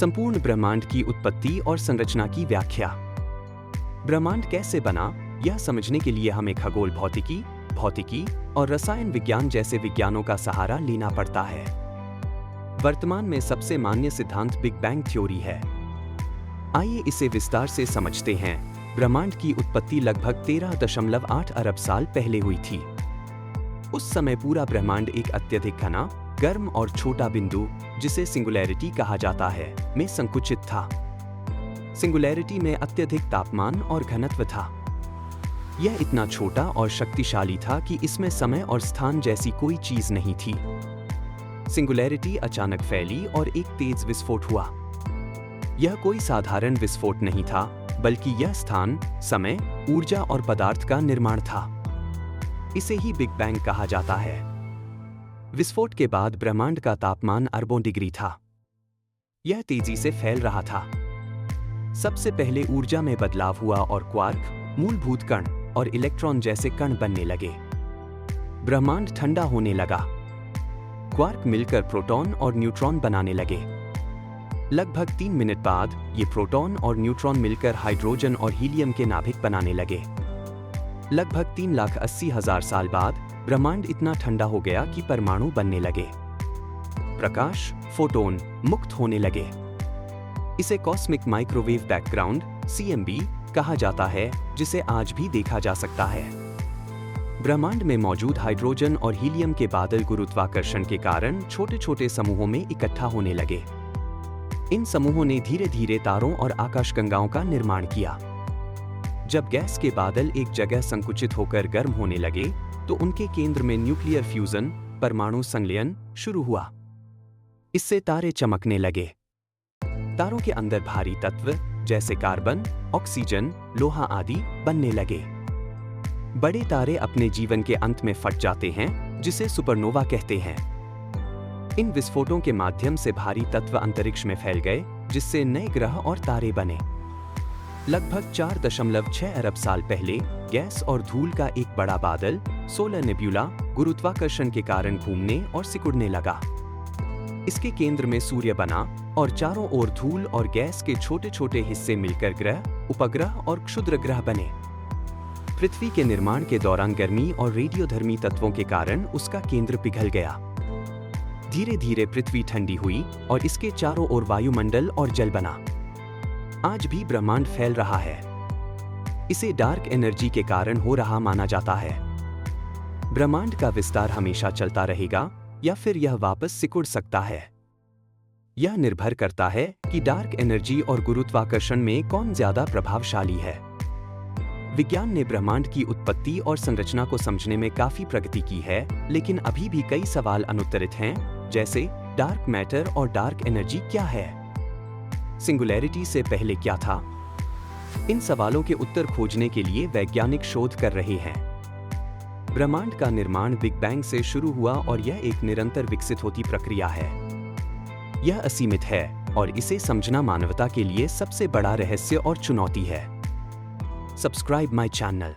संपूर्ण ब्रह्मांड की उत्पत्ति और संरचना की व्याख्या। ब्रह्मांड कैसे बना, यह समझने के लिए हमें खगोल भौतिकी और रसायन विज्ञान जैसे विज्ञानों का सहारा लेना पड़ता है। वर्तमान में सबसे मान्य सिद्धांत बिग बैंग थ्योरी है। आइए इसे विस्तार से समझते हैं। ब्रह्मांड की उत्पत्ति लगभग 13.8 अरब साल पहले हुई थी। उस समय पूरा ब्रह्मांड एक अत्यधिक घना, गर्म और छोटा बिंदु, जिसे सिंगुलैरिटी कहा जाता है, में संकुचित था। सिंगुलैरिटी में अत्यधिक तापमान और घनत्व था। यह इतना छोटा और शक्तिशाली था कि इसमें समय और स्थान जैसी कोई चीज नहीं थी। सिंगुलैरिटी अचानक फैली और एक तेज विस्फोट हुआ। यह कोई साधारण विस्फोट नहीं था, बल्कि यह स्थान, समय, ऊर्जा और पदार्थ का निर्माण था। इसे ही बिग बैंग कहा जाता है। विस्फोट के बाद ब्रह्मांड का तापमान अरबों डिग्री था। यह तेजी से फैल रहा था। सबसे पहले ऊर्जा में बदलाव हुआ और क्वार्क, मूलभूत कण और इलेक्ट्रॉन जैसे कण बनने लगे। ब्रह्मांड ठंडा होने लगा। क्वार्क मिलकर प्रोटॉन और न्यूट्रॉन बनाने लगे। लगभग 3 मिनट बाद ये प्रोटॉन और न्यूट्रॉन मिलकर हाइड्रोजन और हीलियम के नाभिक बनाने लगे। लगभग 3,80,000 साल बाद ब्रह्मांड इतना ठंडा हो गया कि परमाणु बनने लगे। प्रकाश, फोटोन, मुक्त होने लगे। इसे कॉस्मिक माइक्रोवेव बैकग्राउंड (CMB) कहा जाता है, जिसे आज भी देखा जा सकता है। ब्रह्मांड में मौजूद हाइड्रोजन और हीलियम के बादल गुरुत्वाकर्षण के कारण छोटे-छोटे समूहों में इकट्ठा होने लगे। इन समूहों ने धीरे-धीरे तारों और आकाशगंगाओं का निर्माण किया। जब गैस के बादल एक जगह संकुचित होकर गर्म होने लगे, तो उनके केंद्र में न्यूक्लियर फ्यूजन, परमाणु संलयन शुरू हुआ। इससे तारे चमकने लगे। तारों के अंदर भारी तत्व जैसे कार्बन, ऑक्सीजन, लोहा आदि बनने लगे। बड़े तारे अपने जीवन के अंत में फट जाते हैं, जिसे सुपरनोवा कहते हैं। इन विस्फोटों के माध्यम से भारी तत्व अंतरिक्ष में फैल गए, जिससे नए ग्रह और तारे बने। लगभग 4.6 अरब साल पहले गैस और धूल का एक बड़ा बादल, सोलर नेब्यूला, गुरुत्वाकर्षण के कारण घूमने और सिकुड़ने लगा। इसके केंद्र में सूर्य बना और चारों ओर धूल और गैस के छोटे-छोटे हिस्से मिलकर ग्रह, उपग्रह और क्षुद्र ग्रह बने। पृथ्वी के निर्माण के दौरान गर्मी और रेडियोधर्मी तत्वों के कारण उसका केंद्र पिघल गया। धीरे-धीरे पृथ्वी ठंडी हुई और इसके चारों ओर वायुमंडल और जल बना। आज भी ब्रह्मांड फैल रहा है। इसे डार्क एनर्जी के कारण हो रहा माना जाता है। ब्रह्मांड का विस्तार हमेशा चलता रहेगा या फिर यह वापस सिकुड़ सकता है। यह निर्भर करता है कि डार्क एनर्जी और गुरुत्वाकर्षण में कौन ज्यादा प्रभावशाली है। विज्ञान ने ब्रह्मांड की उत्पत्ति और संरचना को समझने में काफी प्रगति की है, लेकिन अभी भी कई सवाल अनुत्तरित हैं, जैसे डार्क मैटर और डार्क एनर्जी क्या है? सिंगुलैरिटी से पहले क्या था? इन सवालों के उत्तर खोजने के लिए वैज्ञानिक शोध कर रहे हैं। ब्रह्मांड का निर्माण बिग बैंग से शुरू हुआ और यह एक निरंतर विकसित होती प्रक्रिया है। यह असीमित है और इसे समझना मानवता के लिए सबसे बड़ा रहस्य और चुनौती है। Subscribe my channel.